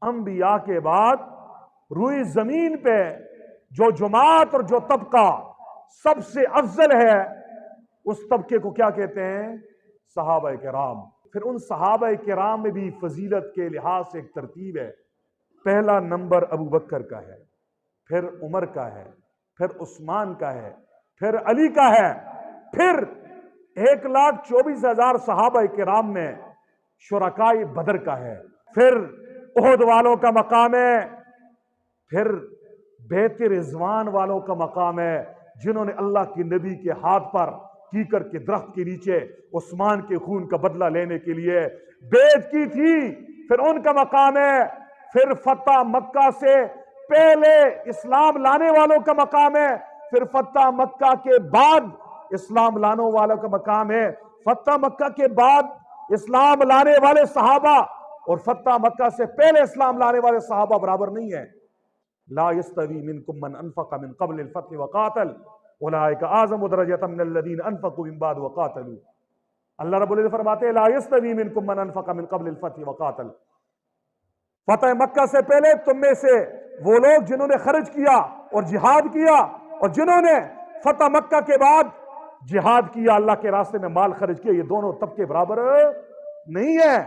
انبیاء کے بعد روئی زمین پہ جو جماعت اور جو طبقہ سب سے افضل ہے، اس طبقے کو کیا کہتے ہیں؟ صحابہ کرام۔ پھر ان صحابہ کرام میں بھی فضیلت کے لحاظ سے ایک ترتیب ہے۔ پہلا نمبر ابو بکر کا ہے، پھر عمر کا ہے، پھر عثمان کا ہے، پھر علی کا ہے، پھر 1,24,000 صحابہ کرام میں شرکائے بدر کا ہے، پھر احد والوں کا مقام ہے، پھر بیت رضوان والوں کا مقام ہے، جنہوں نے اللہ کے نبی کے ہاتھ پر کیکر کے درخت کے نیچے عثمان کے خون کا بدلہ لینے کے لیے بیعت کی تھی، پھر ان کا مقام ہے، پھر فتح مکہ سے پہلے اسلام لانے والوں کا مقام ہے، پھر فتح مکہ کے بعد اسلام لانے والوں کا مقام ہے۔ فتح مکہ کے بعد اسلام لانے والے صحابہ اور فتح مکہ سے پہلے اسلام لانے والے صحابہ برابر نہیں ہیں۔ لا يستوي منكم من انفق من قبل الفتح وقاتل اولئک اعظم درجة من الذين انفقوا من بعد وقاتلوا۔ اللہ رب العزت فرماتے ہیں لا يستوي منكم من انفق من قبل الفتح وقاتل، فتح مکہ سے پہلے تم میں سے وہ لوگ جنہوں نے خرچ کیا اور جہاد کیا، اور جنہوں نے فتح مکہ کے بعد جہاد کیا، اللہ کے راستے میں مال خرچ کیا، یہ دونوں طبقے برابر نہیں ہیں۔